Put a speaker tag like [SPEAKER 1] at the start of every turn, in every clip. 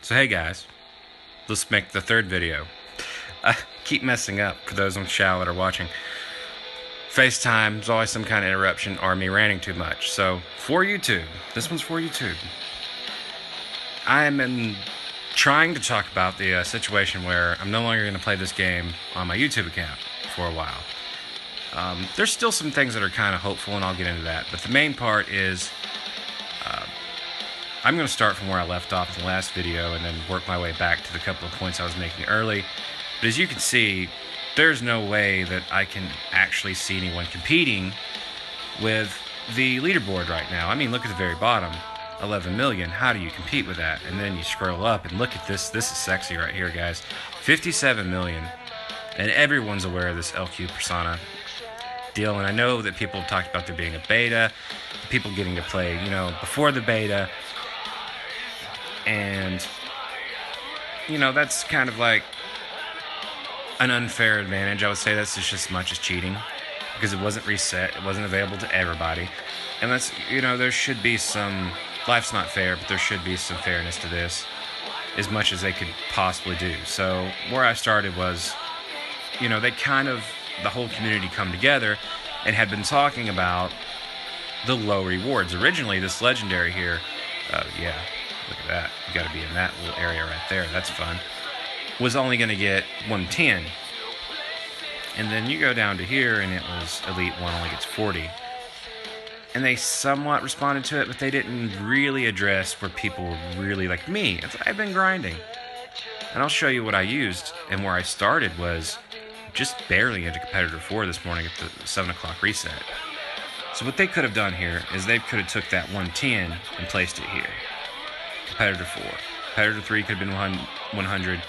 [SPEAKER 1] So hey guys, let's make the third video. I keep messing up for those on the channel that are watching. FaceTime, there's always some kind of interruption or me ranting too much. So for YouTube, this one's for YouTube. I'm trying to talk about the situation where I'm no longer going to play this game on my YouTube account for a while. There's still some things that are kind of hopeful, and I'll get into that. But the main part is I'm going to start from where I left off in the last video and then work my way back to the couple of points I was making early. But as you can see, there's no way that I can actually see anyone competing with the leaderboard right now. I mean, look at the very bottom, 11 million. How do you compete with that? And then you scroll up and look at this. This is sexy right here, guys. 57 million. And everyone's aware of this LQ persona deal. And I know that people have talked about there being a beta, people getting to play, before the beta. And, that's kind of like an unfair advantage. I would say that's just as much as cheating, because it wasn't reset, it wasn't available to everybody. And that's, there should be some, life's not fair, but there should be some fairness to this, as much as they could possibly do. So where I started was, they kind of, the whole community come together and had been talking about the low rewards. Originally, this legendary here, yeah, look at that. You got to be in that little area right there. That's fun. Was only going to get 110. And then you go down to here, and it was Elite 1 only gets 40. And they somewhat responded to it, but they didn't really address where people were really like me. I've been grinding. And I'll show you what I used. And where I started was just barely into Competitor 4 this morning at the 7 o'clock reset. So what they could have done here is they could have took that 110 and placed it here. Competitor 4. Competitor 3 could have been 100.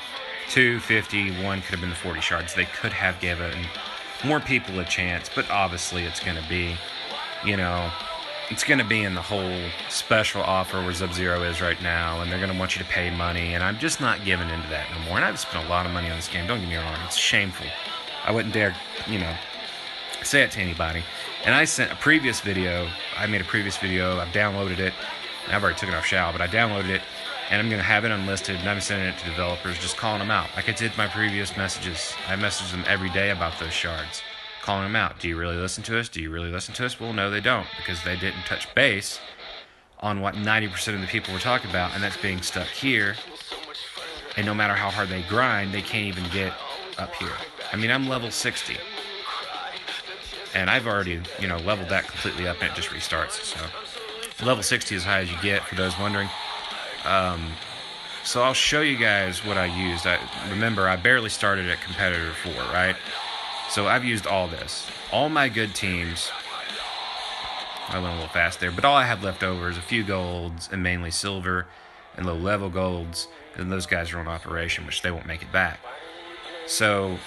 [SPEAKER 1] 2, 50, 1 could have been the 40 shards. They could have given more people a chance, but obviously it's going to be, it's going to be in the whole special offer where Sub-Zero is right now, and they're going to want you to pay money, and I'm just not giving into that no more. And I've spent a lot of money on this game, don't get me wrong, it's shameful. I wouldn't dare, say it to anybody. And I made a previous video, I've downloaded it, and I've already took it off Shao, but I downloaded it, and I'm going to have it unlisted, and I'm sending it to developers, just calling them out. Like I did my previous messages. I message them every day about those shards, calling them out. Do you really listen to us? Do you really listen to us? Well, no, they don't, because they didn't touch base on what 90% of the people were talking about, and that's being stuck here. And no matter how hard they grind, they can't even get up here. I mean, I'm level 60. And I've already, leveled that completely up, and it just restarts. So level 60 is as high as you get, for those wondering. So I'll show you guys what I used. Remember, I barely started at Competitor 4, right? So I've used all this. All my good teams, I went a little fast there, but all I have left over is a few golds, and mainly silver, and low-level golds, and those guys are on operation, which they won't make it back. So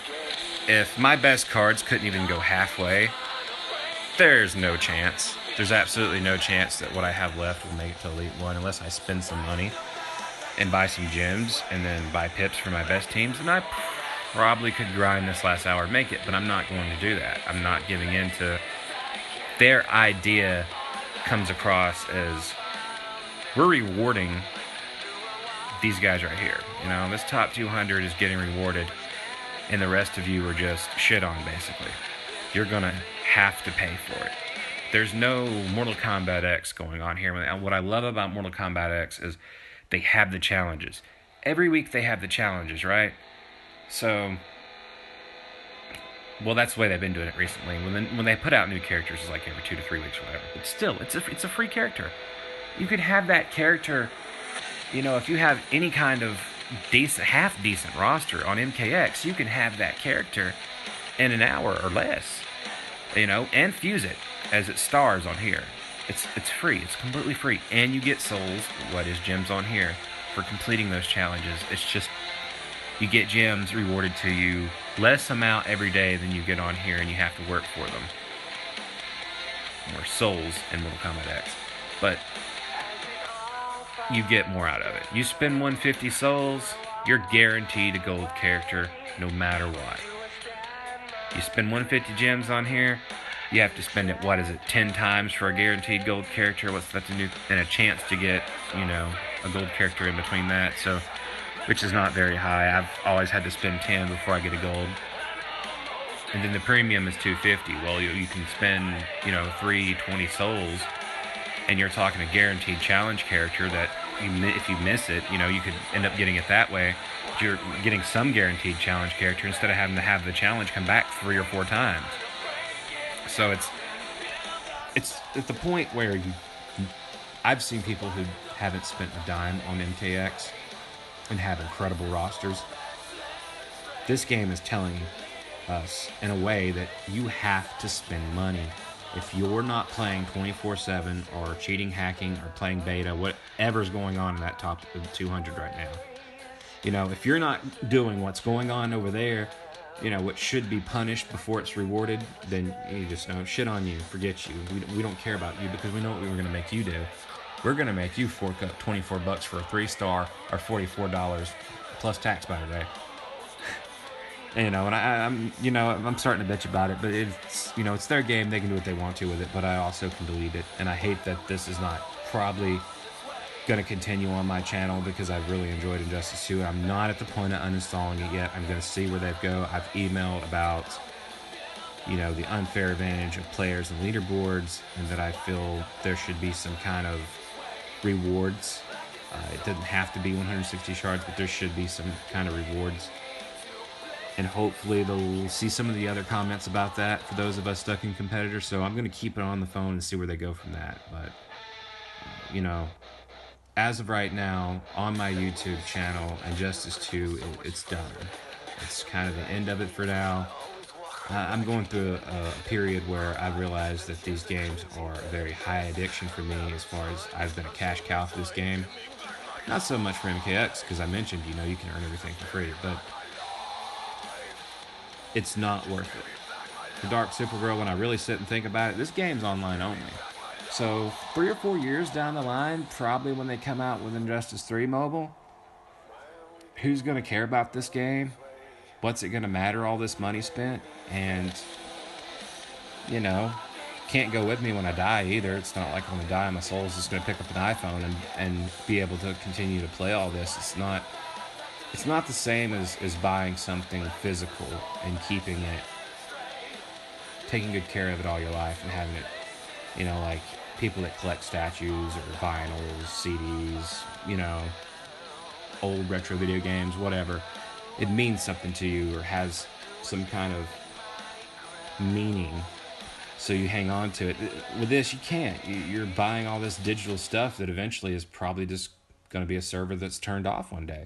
[SPEAKER 1] if my best cards couldn't even go halfway, there's no chance. There's absolutely no chance that what I have left will make it to Elite 1 unless I spend some money and buy some gems and then buy pips for my best teams. And I probably could grind this last hour and make it, but I'm not going to do that. I'm not giving in to their idea. Comes across as we're rewarding these guys right here. This top 200 is getting rewarded, and the rest of you are just shit on, basically. You're going to have to pay for it. There's no Mortal Kombat X going on here. And what I love about Mortal Kombat X is they have the challenges. Every week they have the challenges, right? So, well, that's the way they've been doing it recently. When they put out new characters, it's like every 2 to 3 weeks or whatever. But still, it's a free character. You could have that character, if you have any kind of half-decent roster on MKX, you can have that character in an hour or less, and fuse it as it stars on here. It's free. It's completely free. And you get souls, what is gems on here, for completing those challenges. It's just, you get gems rewarded to you less amount every day than you get on here, and you have to work for them. More souls in Mortal Kombat X. But you get more out of it. You spend 150 souls, you're guaranteed a gold character no matter what. You spend 150 gems on here, you have to spend it, 10 times for a guaranteed gold character. That's a new, and a chance to get, a gold character in between that. So which is not very high. I've always had to spend 10 before I get a gold. And then the premium is 250. Well, you can spend, 320 souls, and you're talking a guaranteed challenge character that if you miss it, you could end up getting it that way. But you're getting some guaranteed challenge character instead of having to have the challenge come back 3 or 4 times. So it's at the point where I've seen people who haven't spent a dime on MKX and have incredible rosters. This game is telling us in a way that you have to spend money. If you're not playing 24/7 or cheating, hacking, or playing beta, whatever's going on in that top 200 right now, if you're not doing what's going on over there, what should be punished before it's rewarded, then you just know, shit on you, forget you. We don't care about you because we know what we were going to make you do. We're going to make you fork up $24 for a 3-star or $44 plus tax, by the way. And I'm starting to bitch about it, but it's their game. They can do what they want to with it, but I also can delete it. And I hate that this is not probably going to continue on my channel because I've really enjoyed Injustice 2. I'm not at the point of uninstalling it yet. I'm going to see where they go. I've emailed about, the unfair advantage of players and leaderboards, and that I feel there should be some kind of rewards. It doesn't have to be 160 shards, but there should be some kind of rewards. And hopefully they'll see some of the other comments about that for those of us stuck in competitors. So I'm going to keep it on the phone and see where they go from that. But, as of right now, on my YouTube channel, Injustice 2, it's done. It's kind of the end of it for now. I'm going through a period where I realized that these games are a very high addiction for me, as far as I've been a cash cow for this game. Not so much for MKX, because I mentioned, you can earn everything for free, but it's not worth it. For Dark Supergirl, when I really sit and think about it, this game's online only. So 3 or 4 years down the line, probably when they come out with Injustice 3 mobile, who's going to care about this game? What's it going to matter, all this money spent? And, can't go with me when I die either. It's not like when I die, my soul's just going to pick up an iPhone and be able to continue to play all this. It's not the same as buying something physical and keeping it, taking good care of it all your life and having it, like people that collect statues or vinyls, CDs, old retro video games, whatever. It means something to you or has some kind of meaning, so you hang on to it. With this, you can't. You're buying all this digital stuff that eventually is probably just going to be a server that's turned off one day.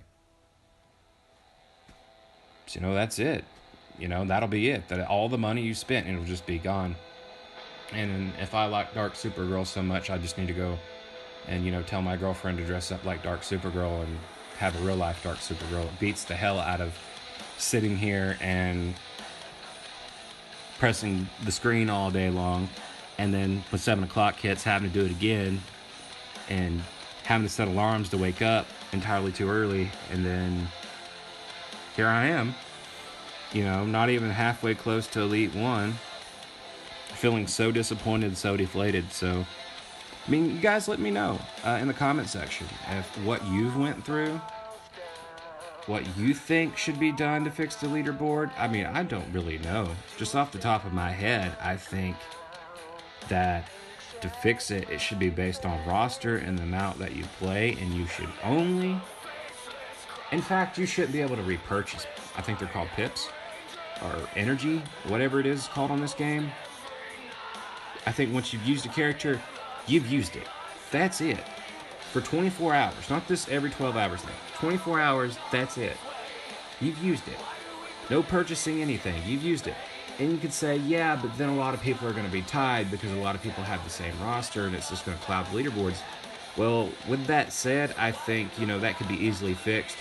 [SPEAKER 1] So, that's it. That'll be it. That all the money you spent, it'll just be gone. And if I like Dark Supergirl so much, I just need to go and, tell my girlfriend to dress up like Dark Supergirl and have a real life Dark Supergirl. It beats the hell out of sitting here and pressing the screen all day long, and then when 7 o'clock hits, having to do it again and having to set alarms to wake up entirely too early, and then here I am, not even halfway close to Elite 1, feeling so disappointed, so deflated. So, you guys let me know in the comment section if what you've went through, what you think should be done to fix the leaderboard. I don't really know. Just off the top of my head, I think that to fix it, it should be based on roster and the amount that you play, and you should only... In fact, you shouldn't be able to repurchase. I think they're called pips or energy, whatever it is called on this game. I think once you've used a character, you've used it. That's it. For 24 hours. Not this every 12 hours thing. 24 hours, that's it. You've used it. No purchasing anything. You've used it. And you could say, yeah, but then a lot of people are going to be tied because a lot of people have the same roster and it's just going to cloud the leaderboards. Well, with that said, I think, that could be easily fixed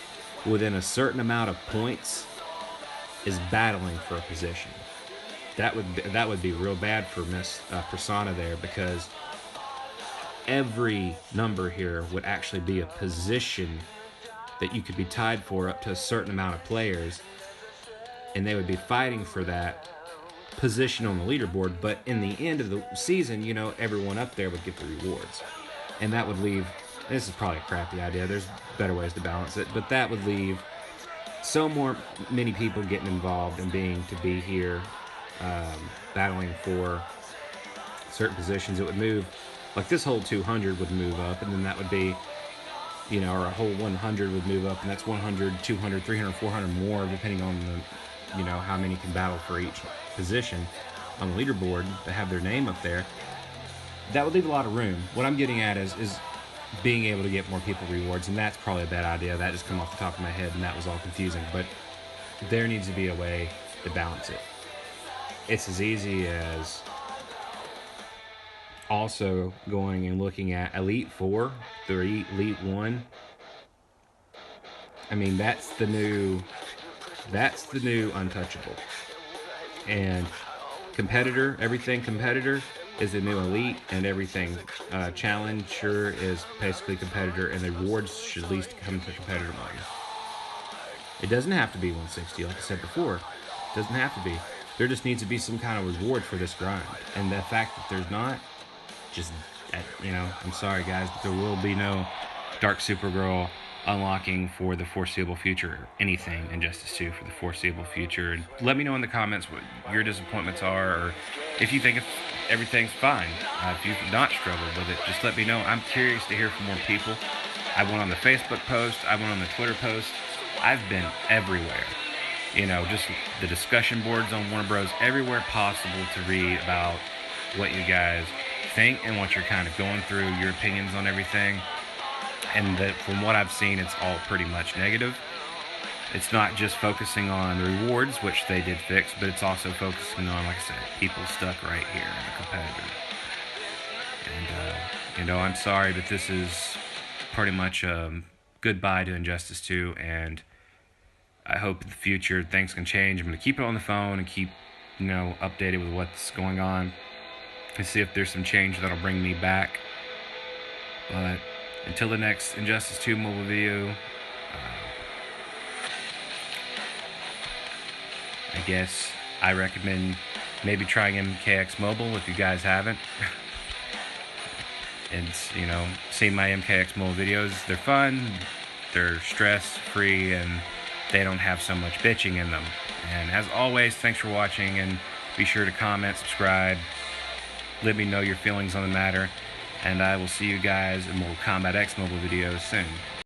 [SPEAKER 1] within a certain amount of points is battling for a position. That would be real bad for Miss Persona there, because every number here would actually be a position that you could be tied for up to a certain amount of players, and they would be fighting for that position on the leaderboard. But in the end of the season, everyone up there would get the rewards, and that would leave this is probably a crappy idea. There's better ways to balance it, but that would leave many people getting involved and to be here, battling for certain positions. It would move, like this whole 200 would move up, and then that would be, or a whole 100 would move up, and that's 100, 200, 300, 400 more, depending on how many can battle for each position on the leaderboard to have their name up there. That would leave a lot of room. What I'm getting at is being able to get more people rewards, and that's probably a bad idea. That just came off the top of my head, and that was all confusing. But there needs to be a way to balance it. It's as easy as also going and looking at Elite 4, the Elite 1. I mean, that's the new untouchable. And competitor, everything competitor is the new elite, and everything challenger is basically competitor, and the rewards should at least come to competitor mode. It doesn't have to be 160, like I said before. It doesn't have to be. There just needs to be some kind of reward for this grind. And the fact that there's not, just, I'm sorry guys, but there will be no Dark Supergirl Unlocking for the foreseeable future, anything Injustice 2 for the foreseeable future. And let me know in the comments what your disappointments are, or if you think everything's fine. If you've not struggled with it, just let me know. I'm curious to hear from more people. I went on the Facebook post, I went on the Twitter post. I've been everywhere. Just the discussion boards on Warner Bros. Everywhere possible to read about what you guys think and what you're kind of going through, your opinions on everything. And from what I've seen, it's all pretty much negative. It's not just focusing on the rewards, which they did fix, but it's also focusing on, like I said, people stuck right here in the competitor. And, I'm sorry, but this is pretty much goodbye to Injustice 2, and I hope in the future things can change. I'm going to keep it on the phone and keep, updated with what's going on and see if there's some change that'll bring me back. But until the next Injustice 2 mobile video, I guess I recommend maybe trying MKX Mobile if you guys haven't. And, seeing my MKX Mobile videos, they're fun, they're stress-free, and they don't have so much bitching in them. And as always, thanks for watching, and be sure to comment, subscribe, let me know your feelings on the matter, and I will see you guys in Mortal Kombat X mobile videos soon.